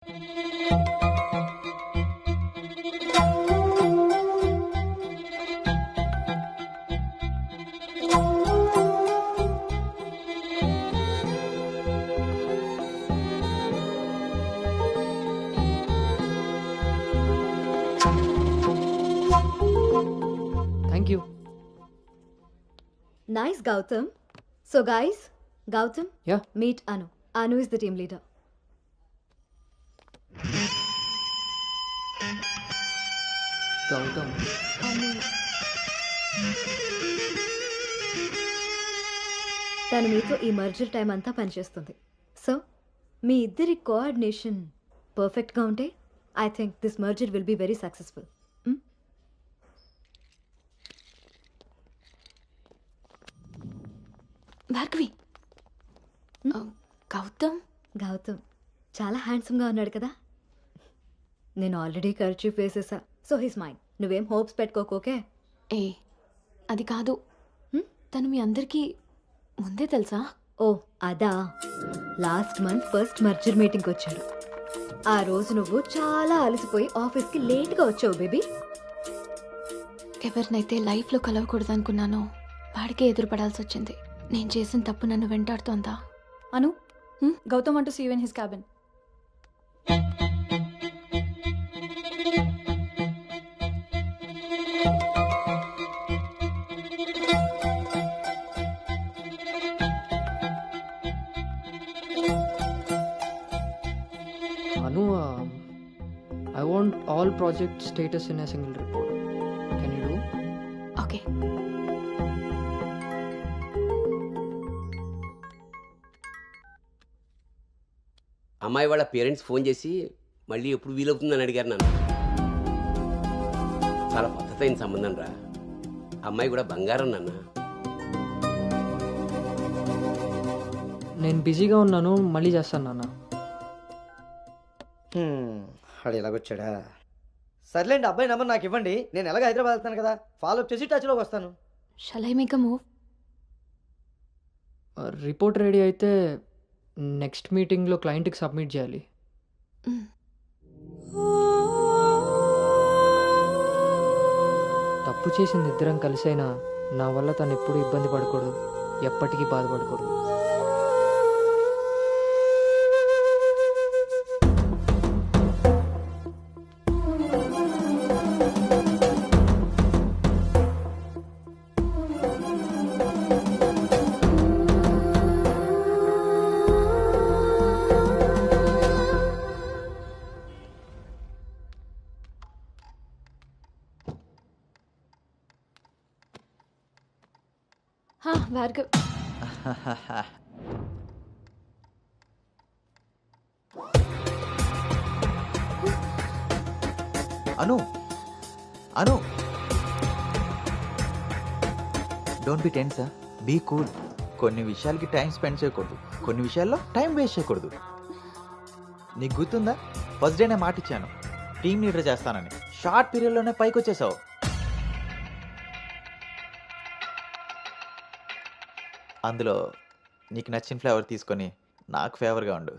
Thank you. Nice, Gautam. So, guys, Gautam, yeah. meet Anu. Anu is the team leader. Gautam. తను మీతో ఈ merger time అంతా పనిచేస్తుంది. So మీ ఇద్దరి కోఆర్డినేషన్ పర్ఫెక్ట్గా ఉంటే I think this merger will be very successful. Bhargavi, Gautam Gautam చాలా హ్యాండ్సమ్గా ఉన్నాడు కదా. నేను ఆల్రెడీ ఖర్చు వేసేసా. So his mind. నువ్వేం హోప్స్ పెట్టుకోకే. ఏ అది కాదు, తను మీ అందరికీ ముందే తెలుసా? ఓ అదా, లాస్ట్ మంత్ ఫస్ట్ మర్జర్ మీటింగ్కి వచ్చాడు. ఆ రోజు నువ్వు చాలా అలసిపోయి ఆఫీస్కి లేట్గా వచ్చావు బేబీ. ఎవరినైతే లైఫ్లో కలవకూడదు అనుకున్నానో వాడికే ఎదురుపడాల్సి వచ్చింది. నేను చేసిన తప్పు నన్ను వెంటాడుతోందా? Anu, Gautam want to see you in his cabin. Anu, I want all project status in a single report. Can you do? Okay. అమ్మాయి వాళ్ళ పేరెంట్స్ ఫోన్ చేసి మళ్ళీ ఎప్పుడు వీలవుతుందని అడిగారు నన్ను. చాలా పద్ధతైన సంబంధం రా. అమ్మాయి కూడా బంగారం నాన్న. నేను బిజీగా ఉన్నాను, మళ్ళీ చేస్తాను నాన్న. వాడు ఎలాగొచ్చాడా? సర్లేండి, అబ్బాయి నెంబర్ నాకు ఇవ్వండి. నేను ఎలాగ హైదరాబాద్ వెళ్తాను కదా, ఫాలో అప్ చేసి టచ్లోకి వస్తాను. Shall I make a move? Report ready అయితే నెక్స్ట్ మీటింగ్లో క్లయింట్కి సబ్మిట్ చేయాలి. తప్పు చేసింది ఇద్దరం కలిసైనా నా వల్ల తను ఎప్పుడు ఇబ్బంది పడకూడదు, ఎప్పటికీ బాధపడకూడదు. Bhargav, Anu Anu, don't be tense, be cool. కొన్ని విషయాలకి టైం స్పెండ్ చేయకూడదు, కొన్ని విషయాల్లో టైం వేస్ట్ చేయకూడదు. నీకు గుర్తుందా, ఫస్ట్ డే నేను మాట ఇచ్చాను టీమ్ లీడర్ చేస్తానని. షార్ట్ పీరియడ్లోనే పైకి వచ్చేసావు. అందులో నీకు నచ్చిన ఫ్లేవర్ తీసుకొని నాకు ఫేవర్గా ఉండు.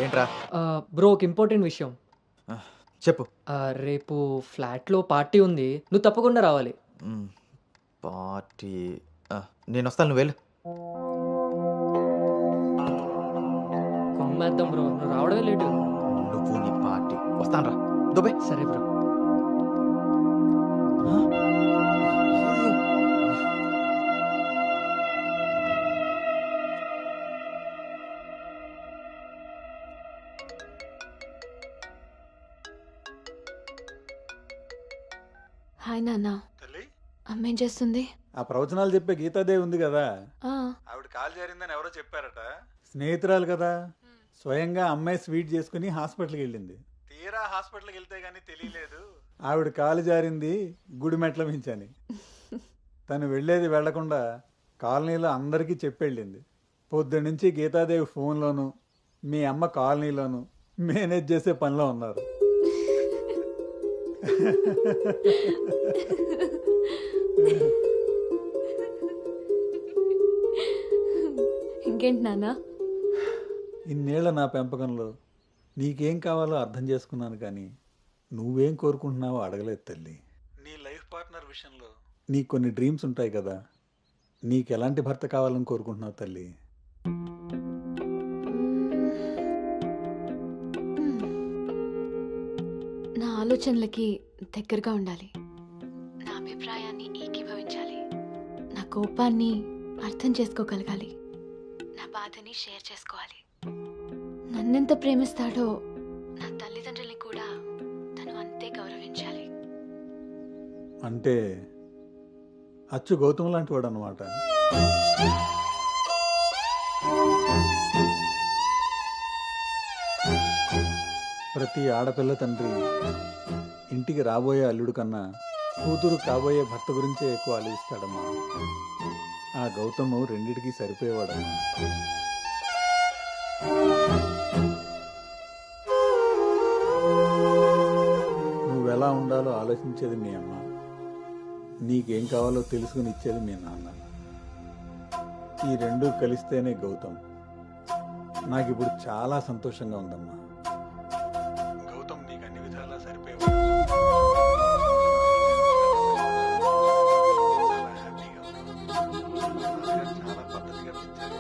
ఏంట్రా? బ్రో, ఒక ఇంపార్టెంట్ విషయం. చెప్పు. రేపు ఫ్లాట్లో పార్టీ ఉంది, నువ్వు తప్పకుండా రావాలి. పార్టీ? నేను వస్తాను, నువ్వు వెళ్ళు. కొమ్మేద్దాం బ్రో, నువ్వు రావడమే లేటు. నువ్వు నీ పార్టీ. వస్తాను రా, దుబాయ్. సరే బ్రో. హాయ్ నాన్న. అమ్మేం చేస్తుంది? ఆ ప్రవచనాలు చెప్పే గీతాదేవి ఉంది కదా, ఆ, ఆవిడ కాలు జారిందని ఎవరో చెప్పారట. స్నేహితురాలు కదా, స్వయంగా అమ్మాయి స్వీట్ చేసుకుని హాస్పిటల్కి వెళ్ళింది. తీరా హాస్పిటల్కి వెళ్తే గానీ తెలియలేదు ఆవిడ కాలు జారింది గుడి మెట్ల మించని. తను వెళ్ళేది వెళ్లకుండా కాలనీలో అందరికీ చెప్పెళ్ళింది. పొద్దున్నుంచి గీతాదేవి ఫోన్లోను మీ అమ్మ కాలనీలోను మేనేజ్ చేసే పనిలో ఉన్నారు. ఇంకేంటి నాన్న? ఇన్నేళ్ల నా పెంపకంలో నీకేం కావాలో అర్థం చేసుకున్నాను, కానీ నువ్వేం కోరుకుంటున్నావో అడగలేదు తల్లి. నీ లైఫ్ పార్ట్నర్ విషయంలో నీకు కొన్ని డ్రీమ్స్ ఉంటాయి కదా, నీకు ఎలాంటి భర్త కావాలని కోరుకుంటున్నావు తల్లి? నా ఆలోచనలకి దగ్గరగా ఉండాలి, నా అభిప్రాయాన్ని ఏకీభవించాలి, నా కోపాన్ని అర్థం చేసుకోగలగాలి, నా బాధని షేర్ చేసుకోవాలి. నన్నెంత ప్రేమిస్తాడో నా తల్లిదండ్రుల్ని కూడా తను అంతే గౌరవించాలి. అంటే అచ్చు గౌతమ్ లాంటి వాడు అనమాట. ప్రతి ఆడపిల్ల తండ్రి ఇంటికి రాబోయే అల్లుడు కన్నా కూతురు కాబోయే భర్త గురించే ఎక్కువ ఆలోచిస్తాడమ్మా. ఆ గౌతము రెండిటికి సరిపోయేవాడమ్మా. నువ్వెలా ఉండాలో ఆలోచించేది మీ అమ్మ, నీకేం కావాలో తెలుసుకుని ఇచ్చేది మీ నాన్న. ఈ రెండూ కలిస్తేనే గౌతమ్. నాకు ఇప్పుడు చాలా సంతోషంగా ఉందమ్మా. గౌతమ్ నీకు అన్ని విధాలా సరిపోయేవాడు. చాలా హ్యాపీగా ఉన్నాను. చాలా పద్ధతిగా పెంచారు.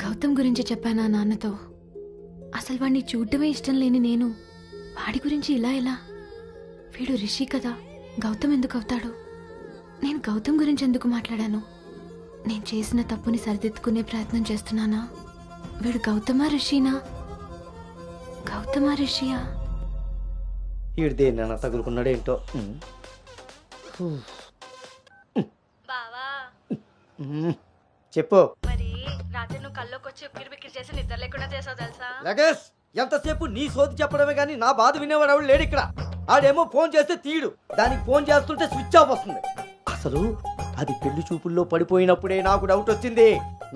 గౌతమ్ గురించి చెప్పానా నాన్నతో? అసలు వాడిని చూడటమే ఇష్టం లేని నేను వాడి గురించి ఇలా ఎలా? వీడు రిషి కదా, గౌతమ్ ఎందుకు అవుతాడు? నేను గౌతమ్ గురించి ఎందుకు మాట్లాడాను? నేను చేసిన తప్పుని సరిదిద్దుకునే ప్రయత్నం చేస్తున్నానా? వీడు గౌతమా రిషినా? గౌతమా రిషియా? ఈడు దేన్నైనా తగులుకున్నాడేంటో. బావా చెప్పు. మరి రాత్రి నువ్వు కల్లోకి వచ్చి ఉక్కిరి బిక్కిరి చేసి నిద్ర లేకుండా చేసావు తెలుసా? లగేష్, ఎంతసేపు నీ సోది చెప్పడమే కానీ నా బాధ వినేవాడు ఎవడు లేడు ఇక్కడ. ఆడేమో ఫోన్ చేస్తే తీయడు, దానికి ఫోన్ చేస్తుంటే స్విచ్ ఆఫ్ వస్తుంది. అసలు అది పెళ్లి చూపుల్లో పడిపోయినప్పుడే నాకు డౌట్ వచ్చింది.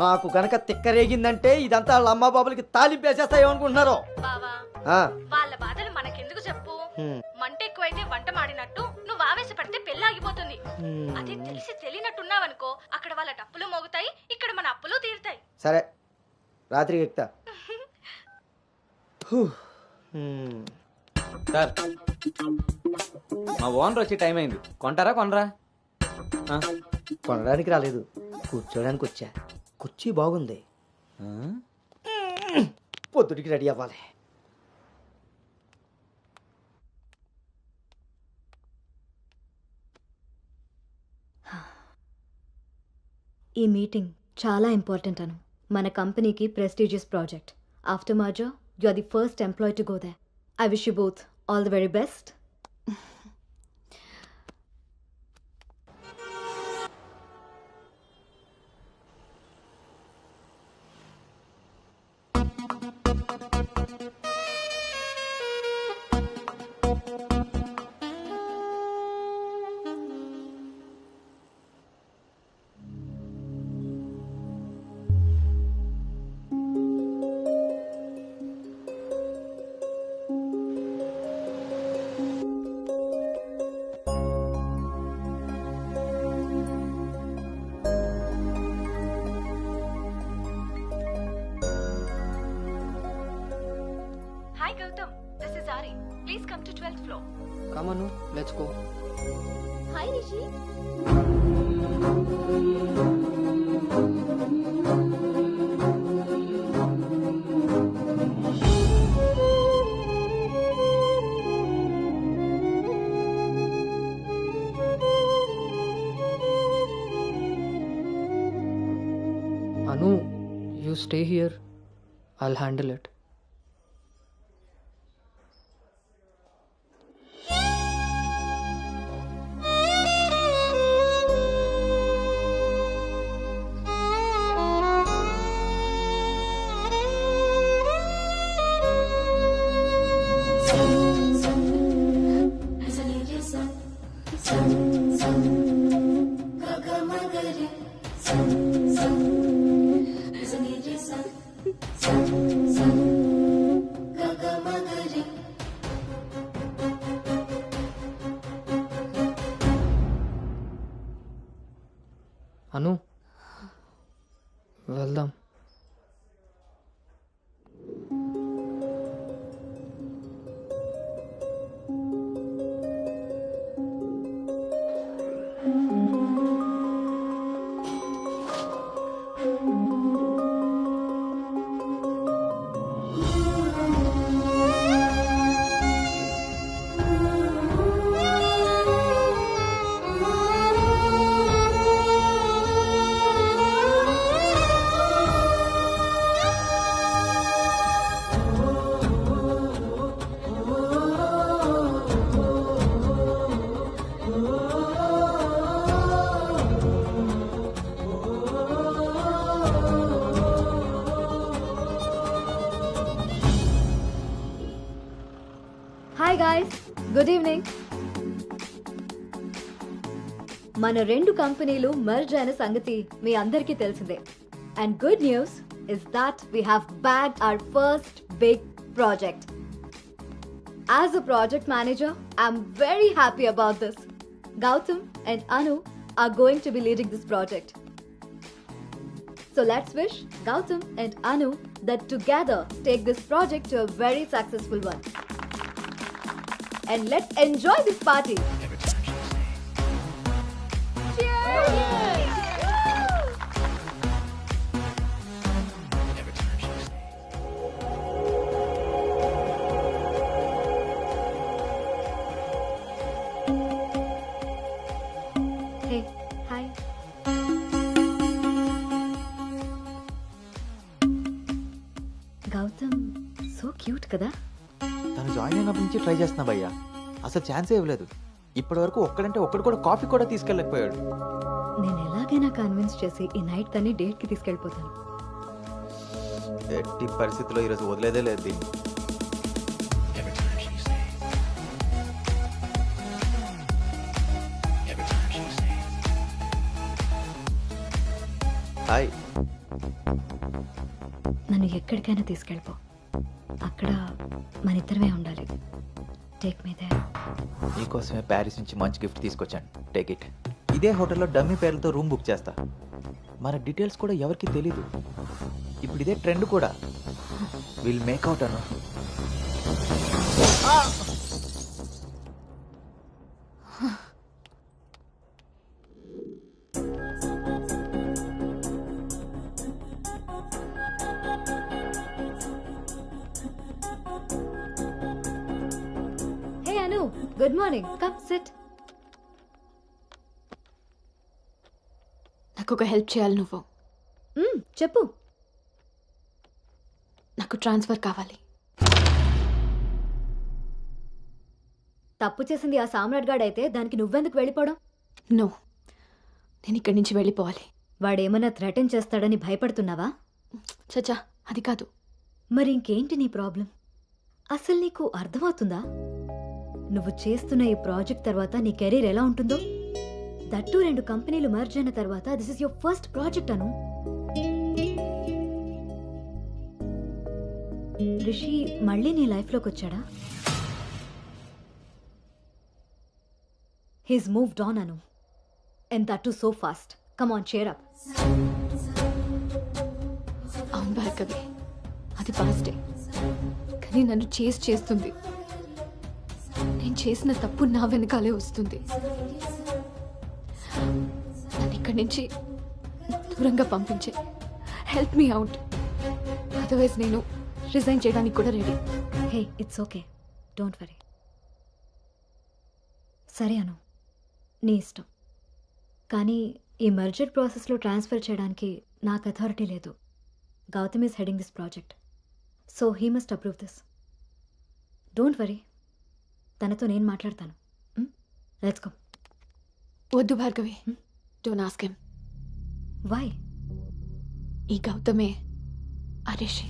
నాకు గనక తిక్కరేగిందంటే ఇదంతా వాళ్ళ అమ్మా బాబులకి తాలింపేసేస్తాయేమనుకుంటున్నారో. బావా వాళ్ళ బాధలు మనకెందుకు చెప్పు? మంట ఎక్కువైతే వంట మాడినట్టు నువ్వు ఆవేశపడితే పెళ్లి ఆగిపోతుంది. అది తెలిసి తెలియనట్టున్నావనుకో, అక్కడ వాళ్ళ డప్పులు మోగుతాయి, ఇక్కడ మన అప్పులు తీరుతాయి. సరే, రాత్రికి ఎక్కుతా. సార్, మా ఓనర్ వచ్చే టైం అయింది. కొంటారా కొనరా? కొనడానికి రాలేదు, కూర్చోడానికి వచ్చా. కుర్చీ బాగుంది, పొద్దుటికి రెడీ అవ్వాలి. ఈ మీటింగ్ చాలా ఇంపార్టెంట్ అను. మన కంపెనీకి prestigious project. After merger you are the first employee to go there. I wish you both all the very best. Hi Gautam, this is Ari. Please come to 12th floor. Come Anu, let's go. Hi Rishi. stay here. I'll handle it. Anu, వెళ్దాం. Hi guys, good evening. మన రెండు కంపెనీలు merge అయిన సంగతి మీ అందరికీ తెలిసిందే. And good news is that we have bagged our first big project. As a project manager, I'm very happy about this. Gautam and Anu are going to be leading this project. So let's wish Gautam and Anu that together take this project to a very successful one. And let's enjoy this party. Hey, hi. Gautam, so cute కదా? తను join అయినప్పటి నుంచి try చేస్తున్నా భయ్యా, అసలు ఛాన్సే ఇవ్వలేదు. ఇప్పటి వరకు ఒక్కడంటే ఒక్కడు కూడా కాఫీ కూడా తీసుకెళ్ళకపోయాడు. నేను ఎలాగైనా కన్విన్స్ చేసి ఈ నైట్ తన్ని డేట్ కి తీసుకెళ్ళిపోతాను. ఎట్టి పరిస్థితుల్లో ఈరోజు వదిలేదే లేదు దీన్ని. హాయ్. నన్ను ఎక్కడికైనా తీసుకెళ్ళిపో, అక్కడ మన ఇద్దరమే ఉండాలి. Take me there. నీకోసమే ప్యారిస్ నుంచి మంచి గిఫ్ట్ తీసుకొచ్చాను, టేక్ ఇట్. ఇదే హోటల్లో డమ్మీ పేర్లతో రూమ్ బుక్ చేస్తా. మన డీటెయిల్స్ కూడా ఎవరికి తెలీదు. ఇప్పుడు ఇదే ట్రెండ్ కూడా. Will make out Anu. Hey Anu, good morning. Come sit. నాకు ఒక హెల్ప్ చేయాలి నువ్వు. చెప్పు. నాకు ట్రాన్స్ఫర్ కావాలి. తప్పు చేసింది ఆ సామ్రాట్ గాడు అయితే దానికి నువ్వెందుకు వెళ్ళిపోవడం? నో, నేను ఇక్కడి నుంచి వెళ్ళిపోవాలి. వాడేమన్నా థ్రెటన్ చేస్తాడని భయపడుతున్నావా? చచ్చా, అది కాదు. మరి ఇంకేంటి నీ ప్రాబ్లం? అసలు నీకు అర్థమవుతుందా నువ్వు చేస్తున్న ఈ ప్రాజెక్ట్ తర్వాత నీ కెరీర్ ఎలా ఉంటుందో? దట్టు 2 కంపెనీలు మర్జ్ అయిన తర్వాత this is your first project Anu. Rishi మళ్ళీ నీ లైఫ్లోకి వచ్చాడా? He's moved on Anu, and that too so fast. Come on, cheer up. అవును భార్గవి, అది పాస్టే. కానీ నన్ను చేస్తుంది. నేను చేసిన తప్పు నా వెనకాలే వస్తుంది. నన్ను ఇక్కడి నుంచి దూరంగా పంపించే. హెల్ప్ మీ అవుట్, అదర్వైజ్ నేను రిజైన్ చేయడానికి కూడా ready. Hey, it's okay, don't worry. సరే అను, నీ ఇష్టం. కానీ ఈ మర్జర్ ప్రాసెస్లో ట్రాన్స్ఫర్ చేయడానికి నాకు అథారిటీ లేదు. Gautam is heading this project. So he must approve this. Don't worry. తనతో నేను మాట్లాడతాను. Let's go. వద్దు Bhargavi, don't ask him. Why? ఈ గౌతమే ఆ రిషి.